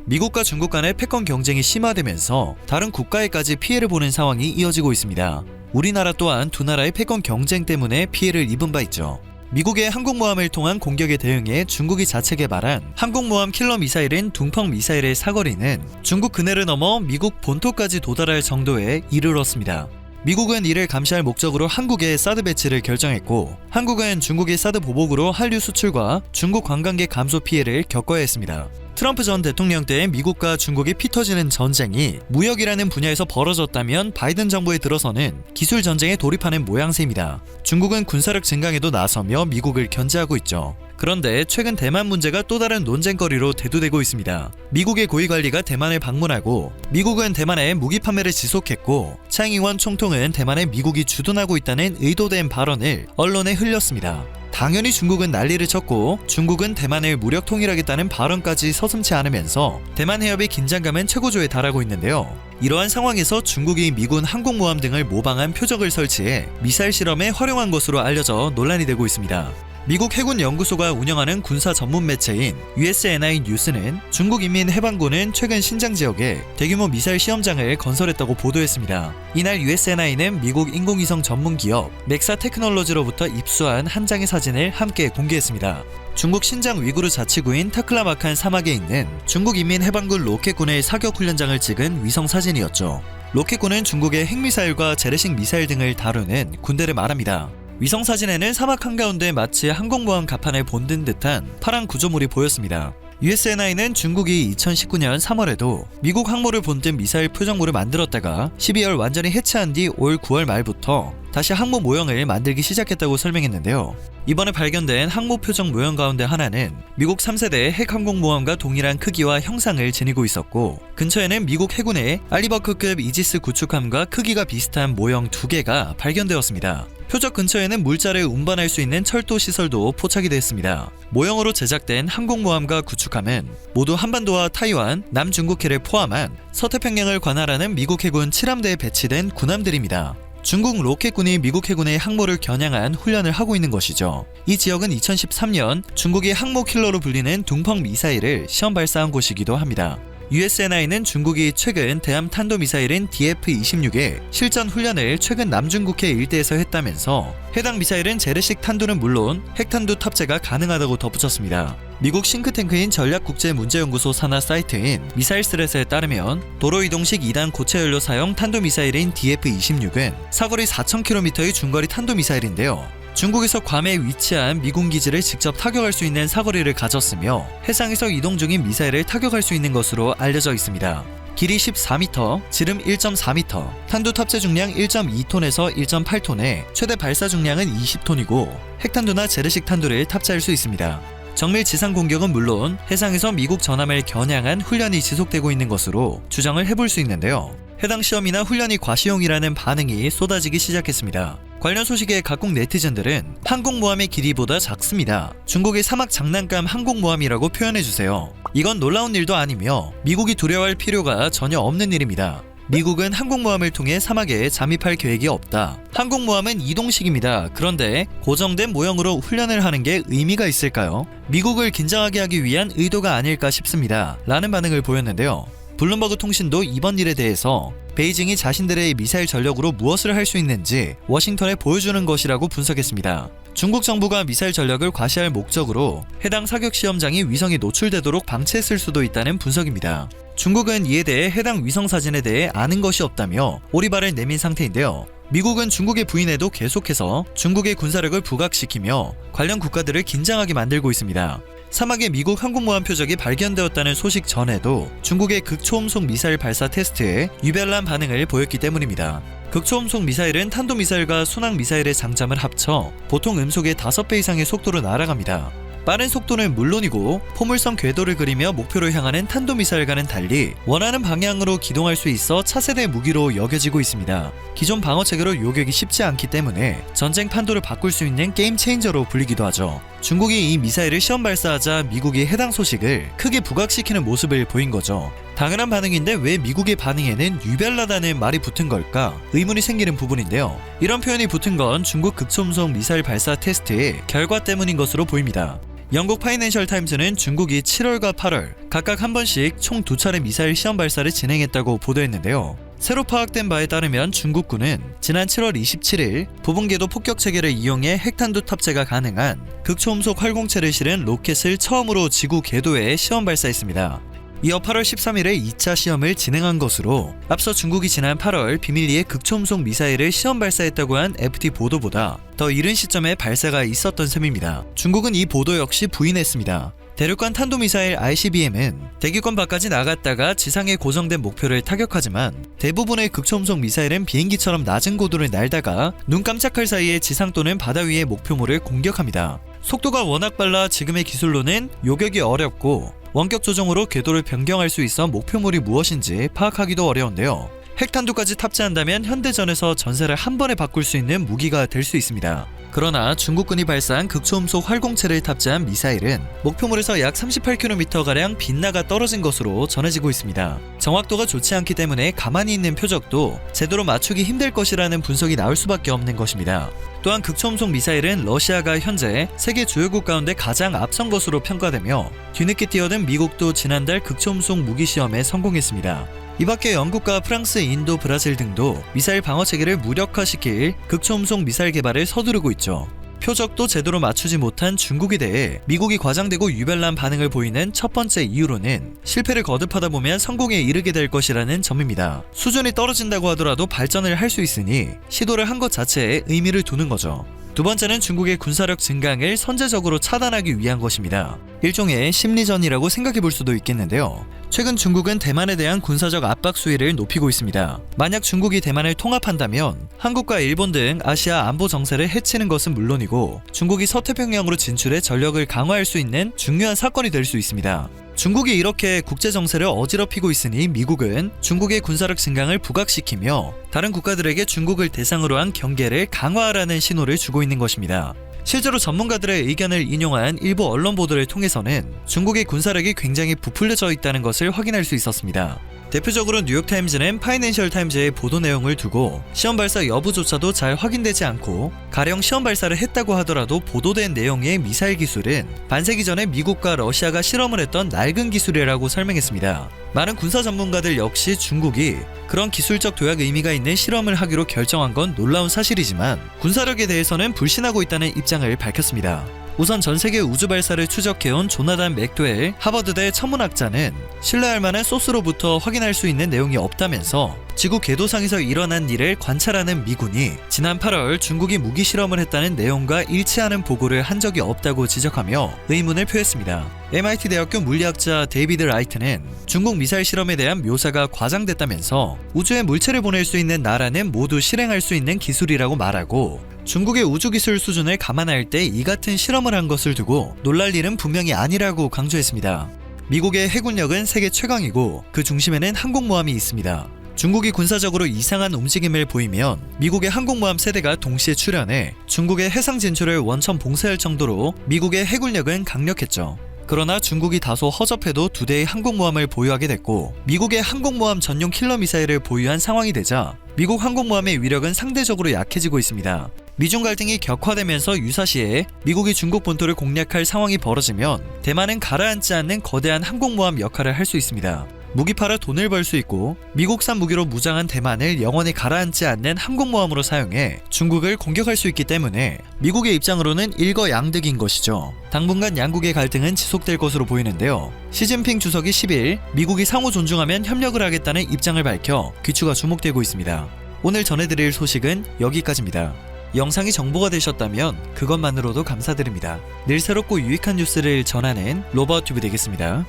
미국과 중국 간의 패권 경쟁이 심화되면서 다른 국가에까지 피해를 보는 상황이 이어지고 있습니다. 우리나라 또한 두 나라의 패권 경쟁 때문에 피해를 입은 바 있죠. 미국의 항공모함을 통한 공격에 대응해 중국이 자체 개발한 항공모함 킬러 미사일인 둥펑 미사일의 사거리는 중국 근해를 넘어 미국 본토까지 도달할 정도에 이르렀습니다. 미국은 이를 감시할 목적으로 한국에 사드 배치를 결정했고, 한국은 중국의 사드 보복으로 한류 수출과 중국 관광객 감소 피해를 겪어야 했습니다. 트럼프 전 대통령 때 미국과 중국이 피 터지는 전쟁이 무역이라는 분야에서 벌어졌다면 바이든 정부에 들어서는 기술 전쟁에 돌입하는 모양새입니다. 중국은 군사력 증강에도 나서며 미국을 견제하고 있죠. 그런데 최근 대만 문제가 또 다른 논쟁거리로 대두되고 있습니다. 미국의 고위관리가 대만을 방문하고 미국은 대만에 무기 판매를 지속했고, 차잉잉원 총통은 대만에 미국이 주둔하고 있다는 의도된 발언을 언론에 흘렸습니다. 당연히 중국은 난리를 쳤고, 중국은 대만을 무력 통일하겠다는 발언까지 서슴지 않으면서 대만 해협의 긴장감은 최고조에 달하고 있는데요. 이러한 상황에서 중국이 미군 항공모함 등을 모방한 표적을 설치해 미사일 실험에 활용한 것으로 알려져 논란이 되고 있습니다. 미국 해군 연구소가 운영하는 군사 전문 매체인 USNI 뉴스는 중국 인민해방군은 최근 신장 지역에 대규모 미사일 시험장을 건설했다고 보도했습니다. 이날 USNI는 미국 인공위성 전문 기업 맥사 테크놀로지로부터 입수한 한 장의 사진을 함께 공개했습니다. 중국 신장 위구르 자치구인 타클라마칸 사막에 있는 중국 인민해방군 로켓군의 사격 훈련장을 찍은 위성 사진이었죠. 로켓군은 중국의 핵미사일과 재래식 미사일 등을 다루는 군대를 말합니다. 위성 사진에는 사막 한가운데 마치 항공모함 갑판을 본든 듯한 파란 구조물이 보였습니다. USNI는 중국이 2019년 3월에도 미국 항모를 본뜬 미사일 표적물을 만들었다가 12월 완전히 해체한 뒤 올 9월 말부터 다시 항모 모형을 만들기 시작했다고 설명했는데요. 이번에 발견된 항모 표적 모형 가운데 하나는 미국 3세대 핵항공모함과 동일한 크기와 형상을 지니고 있었고, 근처에는 미국 해군의 알리버크급 이지스 구축함과 크기가 비슷한 모형 2개가 발견되었습니다. 표적 근처에는 물자를 운반할 수 있는 철도 시설도 포착이 됐습니다. 모형으로 제작된 항공모함과 구축함은 모두 한반도와 타이완, 남중국해를 포함한 서태평양을 관할하는 미국 해군 7함대에 배치된 군함들입니다. 중국 로켓군이 미국 해군의 항모를 겨냥한 훈련을 하고 있는 것이죠. 이 지역은 2013년 중국의 항모 킬러로 불리는 둥펑 미사일을 시험 발사한 곳이기도 합니다. USNI는 중국이 최근 대함 탄도미사일인 DF-26의 실전 훈련을 최근 남중국해 일대에서 했다면서 해당 미사일은 재래식 탄두는 물론 핵탄두 탑재가 가능하다고 덧붙였습니다. 미국 싱크탱크인 전략국제문제연구소 산하 사이트인 미사일스렛에 따르면 도로 이동식 2단 고체 연료 사용 탄도미사일인 DF-26은 사거리 4,000km의 중거리 탄도미사일인데요. 중국에서 괌에 위치한 미군 기지를 직접 타격할 수 있는 사거리를 가졌으며 해상에서 이동 중인 미사일을 타격할 수 있는 것으로 알려져 있습니다. 길이 14m, 지름 1.4m, 탄두 탑재 중량 1.2톤에서 1.8톤에 최대 발사 중량은 20톤이고 핵탄두나 재래식 탄두를 탑재할 수 있습니다. 정밀 지상 공격은 물론 해상에서 미국 전함을 겨냥한 훈련이 지속되고 있는 것으로 추정을 해볼 수 있는데요. 해당 시험이나 훈련이 과시용이라는 반응이 쏟아지기 시작했습니다. 관련 소식에 각국 네티즌들은 항공모함의 길이보다 작습니다. 중국의 사막 장난감 항공모함이라고 표현해주세요. 이건 놀라운 일도 아니며 미국이 두려워할 필요가 전혀 없는 일입니다. 미국은 항공모함을 통해 사막에 잠입할 계획이 없다. 항공모함은 이동식입니다. 그런데 고정된 모형으로 훈련을 하는 게 의미가 있을까요? 미국을 긴장하게 하기 위한 의도가 아닐까 싶습니다. 라는 반응을 보였는데요. 블룸버그 통신도 이번 일에 대해서 베이징이 자신들의 미사일 전력으로 무엇을 할 수 있는지 워싱턴에 보여주는 것이라고 분석했습니다. 중국 정부가 미사일 전력을 과시할 목적으로 해당 사격 시험장이 위성에 노출되도록 방치했을 수도 있다는 분석입니다. 중국은 이에 대해 해당 위성 사진에 대해 아는 것이 없다며 오리발을 내민 상태인데요. 미국은 중국의 부인에도 계속해서 중국의 군사력을 부각시키며 관련 국가들을 긴장하게 만들고 있습니다. 사막에 미국 항공모함 표적이 발견되었다는 소식 전에도 중국의 극초음속 미사일 발사 테스트에 유별난 반응을 보였기 때문입니다. 극초음속 미사일은 탄도미사일과 순항미사일의 장점을 합쳐 보통 음속의 5배 이상의 속도로 날아갑니다. 빠른 속도는 물론이고 포물선 궤도를 그리며 목표를 향하는 탄도미사일과는 달리 원하는 방향으로 기동할 수 있어 차세대 무기로 여겨지고 있습니다. 기존 방어체계로 요격이 쉽지 않기 때문에 전쟁 판도를 바꿀 수 있는 게임 체인저로 불리기도 하죠. 중국이 이 미사일을 시험 발사하자 미국이 해당 소식을 크게 부각시키는 모습을 보인 거죠. 당연한 반응인데 왜 미국의 반응에는 유별나다는 말이 붙은 걸까 의문이 생기는 부분인데요. 이런 표현이 붙은 건 중국 극초음속 미사일 발사 테스트의 결과 때문인 것으로 보입니다. 영국 파이낸셜 타임즈는 중국이 7월과 8월 각각 한 번씩 총 2차례 미사일 시험 발사를 진행했다고 보도했는데요. 새로 파악된 바에 따르면 중국군은 지난 7월 27일 부분궤도 폭격 체계를 이용해 핵탄두 탑재가 가능한 극초음속 활공체를 실은 로켓을 처음으로 지구 궤도에 시험 발사했습니다. 이어 8월 13일에 2차 시험을 진행한 것으로 앞서 중국이 지난 8월 비밀리에 극초음속 미사일을 시험 발사했다고 한 FT 보도보다 더 이른 시점에 발사가 있었던 셈입니다. 중국은 이 보도 역시 부인했습니다. 대륙간 탄도미사일 ICBM은 대기권 밖까지 나갔다가 지상에 고정된 목표를 타격하지만 대부분의 극초음속 미사일은 비행기처럼 낮은 고도를 날다가 눈 깜짝할 사이에 지상 또는 바다 위의 목표물을 공격합니다. 속도가 워낙 빨라 지금의 기술로는 요격이 어렵고 원격 조정으로 궤도를 변경할 수 있어 목표물이 무엇인지 파악하기도 어려운데요. 핵탄두까지 탑재한다면 현대전에서 전세를 한 번에 바꿀 수 있는 무기가 될 수 있습니다. 그러나 중국군이 발사한 극초음속 활공체를 탑재한 미사일은 목표물에서 약 38km가량 빗나가 떨어진 것으로 전해지고 있습니다. 정확도가 좋지 않기 때문에 가만히 있는 표적도 제대로 맞추기 힘들 것이라는 분석이 나올 수밖에 없는 것입니다. 또한 극초음속 미사일은 러시아가 현재 세계 주요국 가운데 가장 앞선 것으로 평가되며 뒤늦게 뛰어든 미국도 지난달 극초음속 무기 시험에 성공했습니다. 이 밖에 영국과 프랑스, 인도, 브라질 등도 미사일 방어 체계를 무력화시킬 극초음속 미사일 개발을 서두르고 있죠. 표적도 제대로 맞추지 못한 중국에 대해 미국이 과장되고 유별난 반응을 보이는 첫 번째 이유로는 실패를 거듭하다 보면 성공에 이르게 될 것이라는 점입니다. 수준이 떨어진다고 하더라도 발전을 할 수 있으니 시도를 한 것 자체에 의미를 두는 거죠. 두 번째는 중국의 군사력 증강을 선제적으로 차단하기 위한 것입니다. 일종의 심리전이라고 생각해 볼 수도 있겠는데요. 최근 중국은 대만에 대한 군사적 압박 수위를 높이고 있습니다. 만약 중국이 대만을 통합한다면 한국과 일본 등 아시아 안보 정세를 해치는 것은 물론이고 중국이 서태평양으로 진출해 전력을 강화할 수 있는 중요한 사건이 될 수 있습니다. 중국이 이렇게 국제 정세를 어지럽히고 있으니 미국은 중국의 군사력 증강을 부각시키며 다른 국가들에게 중국을 대상으로 한 경계를 강화하라는 신호를 주고 있는 것입니다. 실제로 전문가들의 의견을 인용한 일부 언론 보도를 통해서는 중국의 군사력이 굉장히 부풀려져 있다는 것을 확인할 수 있었습니다. 대표적으로 뉴욕타임즈는 파이낸셜 타임즈의 보도 내용을 두고 시험 발사 여부조차도 잘 확인되지 않고 가령 시험 발사를 했다고 하더라도 보도된 내용의 미사일 기술은 반세기 전에 미국과 러시아가 실험을 했던 낡은 기술이라고 설명했습니다. 많은 군사 전문가들 역시 중국이 그런 기술적 도약 의미가 있는 실험을 하기로 결정한 건 놀라운 사실이지만 군사력에 대해서는 불신하고 있다는 입장을 밝혔습니다. 우선 전세계 우주 발사를 추적해온 조나단 맥도웰 하버드대 천문학자는 신뢰할 만한 소스로부터 확인할 수 있는 내용이 없다면서 지구 궤도상에서 일어난 일을 관찰하는 미군이 지난 8월 중국이 무기 실험을 했다는 내용과 일치하는 보고를 한 적이 없다고 지적하며 의문을 표했습니다. MIT 대학교 물리학자 데이비드 라이트는 중국 미사일 실험에 대한 묘사가 과장됐다면서 우주에 물체를 보낼 수 있는 나라는 모두 실행할 수 있는 기술이라고 말하고 중국의 우주기술 수준을 감안할 때 이 같은 실험을 한 것을 두고 놀랄 일은 분명히 아니라고 강조했습니다. 미국의 해군력은 세계 최강이고 그 중심에는 항공모함이 있습니다. 중국이 군사적으로 이상한 움직임을 보이면 미국의 항공모함 세대가 동시에 출현해 중국의 해상 진출을 원천 봉쇄할 정도로 미국의 해군력은 강력했죠. 그러나 중국이 다소 허접해도 2대의 항공모함을 보유하게 됐고 미국의 항공모함 전용 킬러 미사일을 보유한 상황이 되자 미국 항공모함의 위력은 상대적으로 약해지고 있습니다. 미중 갈등이 격화되면서 유사시에 미국이 중국 본토를 공략할 상황이 벌어지면 대만은 가라앉지 않는 거대한 항공모함 역할을 할 수 있습니다. 무기 팔아 돈을 벌 수 있고 미국산 무기로 무장한 대만을 영원히 가라앉지 않는 항공모함으로 사용해 중국을 공격할 수 있기 때문에 미국의 입장으로는 일거양득인 것이죠. 당분간 양국의 갈등은 지속될 것으로 보이는데요. 시진핑 주석이 10일 미국이 상호 존중하면 협력을 하겠다는 입장을 밝혀 귀추가 주목되고 있습니다. 오늘 전해드릴 소식은 여기까지입니다. 영상이 정보가 되셨다면 그것만으로도 감사드립니다. 늘 새롭고 유익한 뉴스를 전하는 로버튜브 되겠습니다.